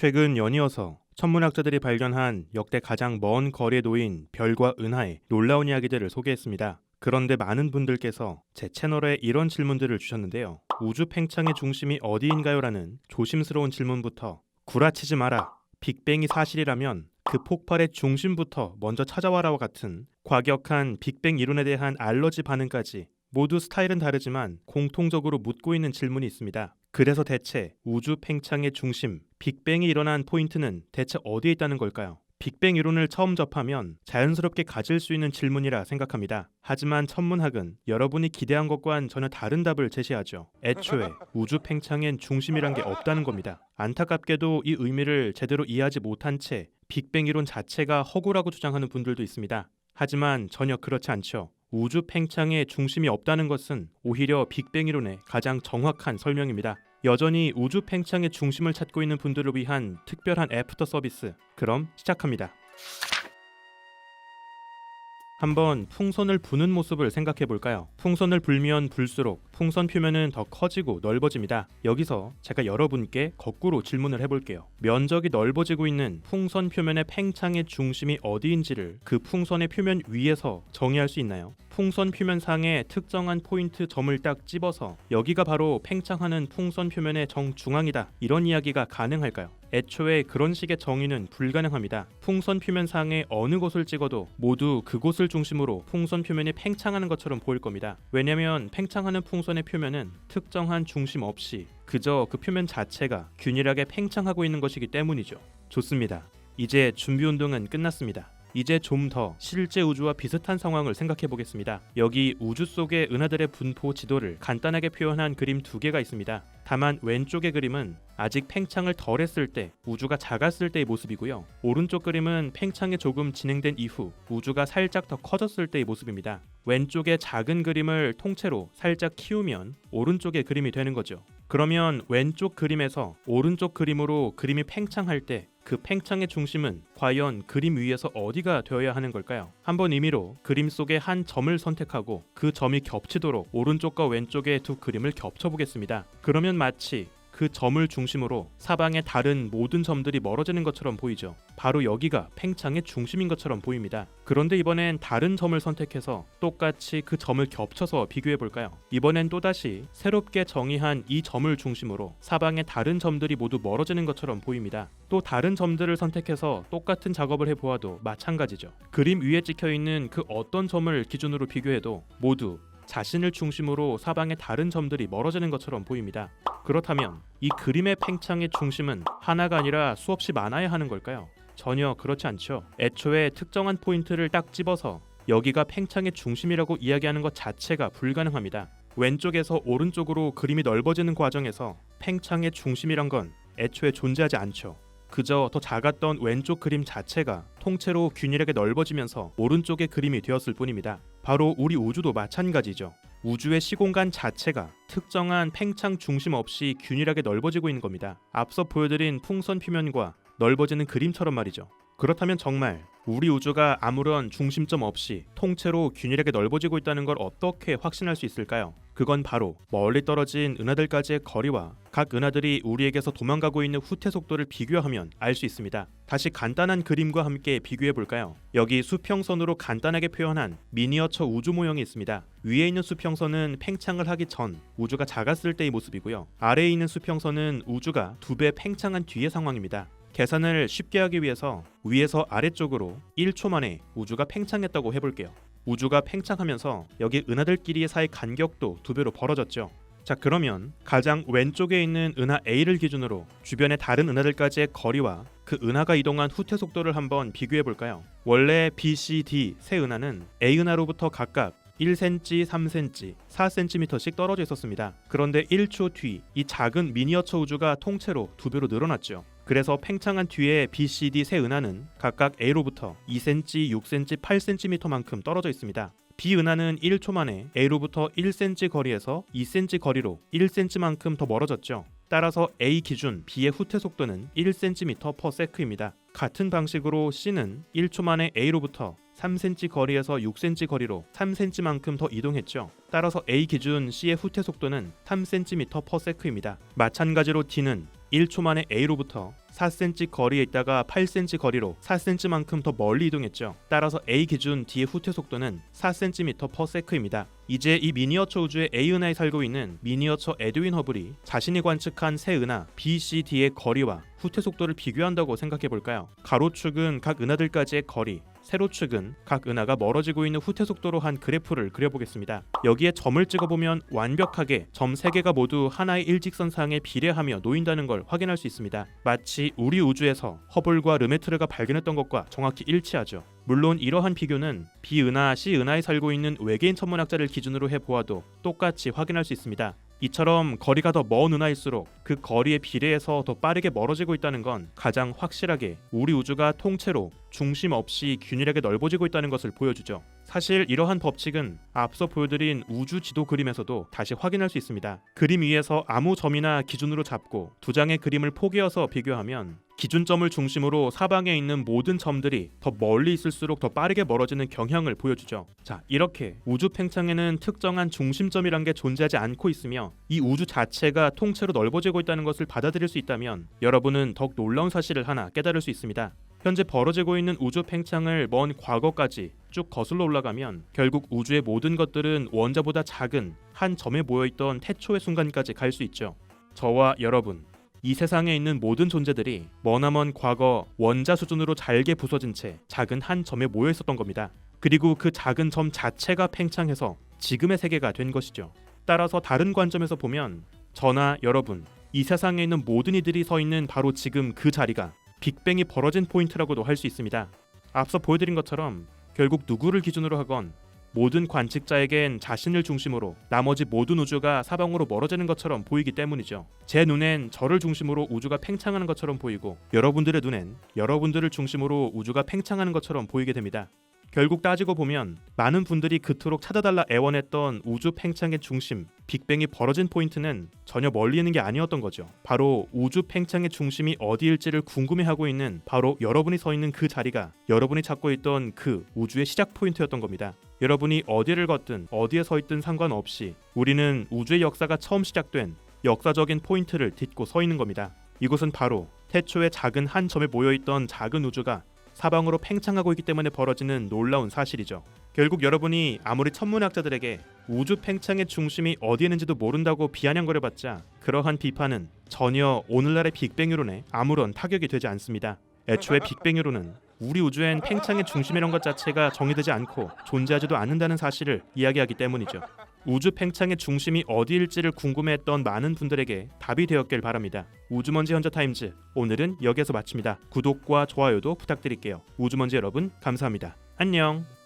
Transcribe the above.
최근 연이어서 천문학자들이 발견한 역대 가장 먼 거리에 놓인 별과 은하의 놀라운 이야기들을 소개했습니다. 그런데 많은 분들께서 제 채널에 이런 질문들을 주셨는데요. 우주 팽창의 중심이 어디인가요? 라는 조심스러운 질문부터 구라치지 마라. 빅뱅이 사실이라면 그 폭발의 중심부터 먼저 찾아와라와 같은 과격한 빅뱅 이론에 대한 알러지 반응까지 모두 스타일은 다르지만 공통적으로 묻고 있는 질문이 있습니다. 그래서 대체 우주 팽창의 중심, 빅뱅이 일어난 포인트는 대체 어디에 있다는 걸까요? 빅뱅 이론을 처음 접하면 자연스럽게 가질 수 있는 질문이라 생각합니다. 하지만 천문학은 여러분이 기대한 것과는 전혀 다른 답을 제시하죠. 애초에 우주 팽창엔 중심이란 게 없다는 겁니다. 안타깝게도 이 의미를 제대로 이해하지 못한 채 빅뱅 이론 자체가 허구라고 주장하는 분들도 있습니다. 하지만 전혀 그렇지 않죠. 우주 팽창의 중심이 없다는 것은 오히려 빅뱅 이론의 가장 정확한 설명입니다. 여전히 우주 팽창의 중심을 찾고 있는 분들을 위한 특별한 애프터 서비스. 그럼 시작합니다. 한번 풍선을 부는 모습을 생각해 볼까요? 풍선을 불면 불수록 풍선 표면은 더 커지고 넓어집니다. 여기서 제가 여러분께 거꾸로 질문을 해볼게요. 면적이 넓어지고 있는 풍선 표면의 팽창의 중심이 어디인지를 그 풍선의 표면 위에서 정의할 수 있나요? 풍선 표면상의 특정한 포인트 점을 딱 집어서 여기가 바로 팽창하는 풍선 표면의 정중앙이다. 이런 이야기가 가능할까요? 애초에 그런 식의 정의는 불가능합니다. 풍선 표면상의 어느 곳을 찍어도 모두 그곳을 중심으로 풍선 표면이 팽창하는 것처럼 보일 겁니다. 왜냐면 팽창하는 풍선의 표면은 특정한 중심 없이 그저 그 표면 자체가 균일하게 팽창하고 있는 것이기 때문이죠. 좋습니다. 이제 준비 운동은 끝났습니다. 이제 좀 더 실제 우주와 비슷한 상황을 생각해 보겠습니다. 여기 우주 속의 은하들의 분포 지도를 간단하게 표현한 그림 두 개가 있습니다. 다만 왼쪽의 그림은 아직 팽창을 덜 했을 때 우주가 작았을 때의 모습이고요. 오른쪽 그림은 팽창이 조금 진행된 이후 우주가 살짝 더 커졌을 때의 모습입니다. 왼쪽의 작은 그림을 통째로 살짝 키우면 오른쪽의 그림이 되는 거죠. 그러면 왼쪽 그림에서 오른쪽 그림으로 그림이 팽창할 때 그 팽창의 중심은 과연 그림 위에서 어디가 되어야 하는 걸까요? 한번 임의로 그림 속의 한 점을 선택하고 그 점이 겹치도록 오른쪽과 왼쪽의 두 그림을 겹쳐보겠습니다. 그러면 마치 그 점을 중심으로 사방의 다른 모든 점들이 멀어지는 것처럼 보이죠. 바로 여기가 팽창의 중심인 것처럼 보입니다. 그런데 이번엔 다른 점을 선택해서 똑같이 그 점을 겹쳐서 비교해 볼까요? 이번엔 또다시 새롭게 정의한 이 점을 중심으로 사방의 다른 점들이 모두 멀어지는 것처럼 보입니다. 또 다른 점들을 선택해서 똑같은 작업을 해보아도 마찬가지죠. 그림 위에 찍혀있는 그 어떤 점을 기준으로 비교해도 모두 자신을 중심으로 사방의 다른 점들이 멀어지는 것처럼 보입니다. 그렇다면 이 그림의 팽창의 중심은 하나가 아니라 수없이 많아야 하는 걸까요? 전혀 그렇지 않죠. 애초에 특정한 포인트를 딱 집어서 여기가 팽창의 중심이라고 이야기하는 것 자체가 불가능합니다. 왼쪽에서 오른쪽으로 그림이 넓어지는 과정에서 팽창의 중심이란 건 애초에 존재하지 않죠. 그저 더 작았던 왼쪽 그림 자체가 통째로 균일하게 넓어지면서 오른쪽의 그림이 되었을 뿐입니다. 바로 우리 우주도 마찬가지죠. 우주의 시공간 자체가 특정한 팽창 중심 없이 균일하게 넓어지고 있는 겁니다. 앞서 보여드린 풍선 표면과 넓어지는 그림처럼 말이죠. 그렇다면 정말 우리 우주가 아무런 중심점 없이 통째로 균일하게 넓어지고 있다는 걸 어떻게 확신할 수 있을까요? 그건 바로 멀리 떨어진 은하들까지의 거리와 각 은하들이 우리에게서 도망가고 있는 후퇴 속도를 비교하면 알 수 있습니다. 다시 간단한 그림과 함께 비교해 볼까요? 여기 수평선으로 간단하게 표현한 미니어처 우주 모형이 있습니다. 위에 있는 수평선은 팽창을 하기 전 우주가 작았을 때의 모습이고요. 아래에 있는 수평선은 우주가 2배 팽창한 뒤의 상황입니다. 계산을 쉽게 하기 위해서 위에서 아래쪽으로 1초 만에 우주가 팽창했다고 해볼게요. 우주가 팽창하면서 여기 은하들끼리의 사이 간격도 2배로 벌어졌죠. 자, 그러면 가장 왼쪽에 있는 은하 A를 기준으로 주변의 다른 은하들까지의 거리와 그 은하가 이동한 후퇴 속도를 한번 비교해 볼까요? 원래 B, C, D 세 은하는 A 은하로부터 각각 1cm, 3cm, 4cm씩 떨어져 있었습니다. 그런데 1초 뒤 이 작은 미니어처 우주가 통째로 2배로 늘어났죠. 그래서 팽창한 뒤에 B, C, D 세 은하는 각각 A로부터 2cm, 6cm, 8cm만큼 떨어져 있습니다. B 은하는 1초 만에 A로부터 1cm 거리에서 2cm 거리로 1cm만큼 더 멀어졌죠. 따라서 A 기준 B의 후퇴 속도는 1cm/s입니다. 같은 방식으로 C는 1초 만에 A로부터 3cm 거리에서 6cm 거리로 3cm만큼 더 이동했죠. 따라서 A 기준 C의 후퇴 속도는 3cm/s입니다. 마찬가지로 D는 1초 만에 A로부터 4cm 거리에 있다가 8cm 거리로 4cm만큼 더 멀리 이동했죠. 따라서 A 기준 D의 후퇴 속도는 4cm/s입니다. 이제 이 미니어처 우주의 A 은하에 살고 있는 미니어처 에드윈 허블이 자신이 관측한 새 은하 B, C, D의 거리와 후퇴 속도를 비교한다고 생각해 볼까요? 가로축은 각 은하들까지의 거리, 세로축은 각 은하가 멀어지고 있는 후퇴 속도로 한 그래프를 그려보겠습니다. 여기에 점을 찍어보면 완벽하게 점 3개가 모두 하나의 일직선상에 비례하며 놓인다는 걸 확인할 수 있습니다. 마치 우리 우주에서 허블과 르메트르가 발견했던 것과 정확히 일치하죠. 물론 이러한 비교는 B 은하, C 은하에 살고 있는 외계인 천문학자를 기준으로 해보아도 똑같이 확인할 수 있습니다. 이처럼 거리가 더 먼 은하일수록 그 거리에 비례해서 더 빠르게 멀어지고 있다는 건 가장 확실하게 우리 우주가 통째로 중심 없이 균일하게 넓어지고 있다는 것을 보여주죠. 사실 이러한 법칙은 앞서 보여드린 우주 지도 그림에서도 다시 확인할 수 있습니다. 그림 위에서 아무 점이나 기준으로 잡고 두 장의 그림을 포개어서 비교하면 기준점을 중심으로 사방에 있는 모든 점들이 더 멀리 있을수록 더 빠르게 멀어지는 경향을 보여주죠. 자, 이렇게 우주 팽창에는 특정한 중심점이란 게 존재하지 않고 있으며 이 우주 자체가 통째로 넓어지고 있다는 것을 받아들일 수 있다면 여러분은 더욱 놀라운 사실을 하나 깨달을 수 있습니다. 현재 벌어지고 있는 우주 팽창을 먼 과거까지 쭉 거슬러 올라가면 결국 우주의 모든 것들은 원자보다 작은 한 점에 모여있던 태초의 순간까지 갈 수 있죠. 저와 여러분, 이 세상에 있는 모든 존재들이 머나먼 과거 원자 수준으로 잘게 부서진 채 작은 한 점에 모여 있었던 겁니다. 그리고 그 작은 점 자체가 팽창해서 지금의 세계가 된 것이죠. 따라서 다른 관점에서 보면 저나 여러분, 이 세상에 있는 모든 이들이 서 있는 바로 지금 그 자리가 빅뱅이 벌어진 포인트라고도 할 수 있습니다. 앞서 보여드린 것처럼 결국 누구를 기준으로 하건 모든 관측자에겐 자신을 중심으로 나머지 모든 우주가 사방으로 멀어지는 것처럼 보이기 때문이죠. 제 눈엔 저를 중심으로 우주가 팽창하는 것처럼 보이고 여러분들의 눈엔 여러분들을 중심으로 우주가 팽창하는 것처럼 보이게 됩니다. 결국 따지고 보면 많은 분들이 그토록 찾아달라 애원했던 우주 팽창의 중심, 빅뱅이 벌어진 포인트는 전혀 멀리 있는 게 아니었던 거죠. 바로 우주 팽창의 중심이 어디일지를 궁금해하고 있는 바로 여러분이 서 있는 그 자리가 여러분이 찾고 있던 그 우주의 시작 포인트였던 겁니다. 여러분이 어디를 걷든 어디에 서 있든 상관없이 우리는 우주의 역사가 처음 시작된 역사적인 포인트를 딛고 서 있는 겁니다. 이곳은 바로 태초에 작은 한 점에 모여있던 작은 우주가 사방으로 팽창하고 있기 때문에 벌어지는 놀라운 사실이죠. 결국 여러분이 아무리 천문학자들에게 우주 팽창의 중심이 어디에 있는지도 모른다고 비아냥거려봤자 그러한 비판은 전혀 오늘날의 빅뱅 이론에 아무런 타격이 되지 않습니다. 애초에 빅뱅 이론은 우리 우주엔 팽창의 중심이란 것 자체가 정의되지 않고 존재하지도 않는다는 사실을 이야기하기 때문이죠. 우주 팽창의 중심이 어디일지를 궁금해했던 많은 분들에게 답이 되었길 바랍니다. 우주먼지 현자타임즈, 오늘은 여기에서 마칩니다. 구독과 좋아요도 부탁드릴게요. 우주먼지 여러분, 감사합니다. 안녕.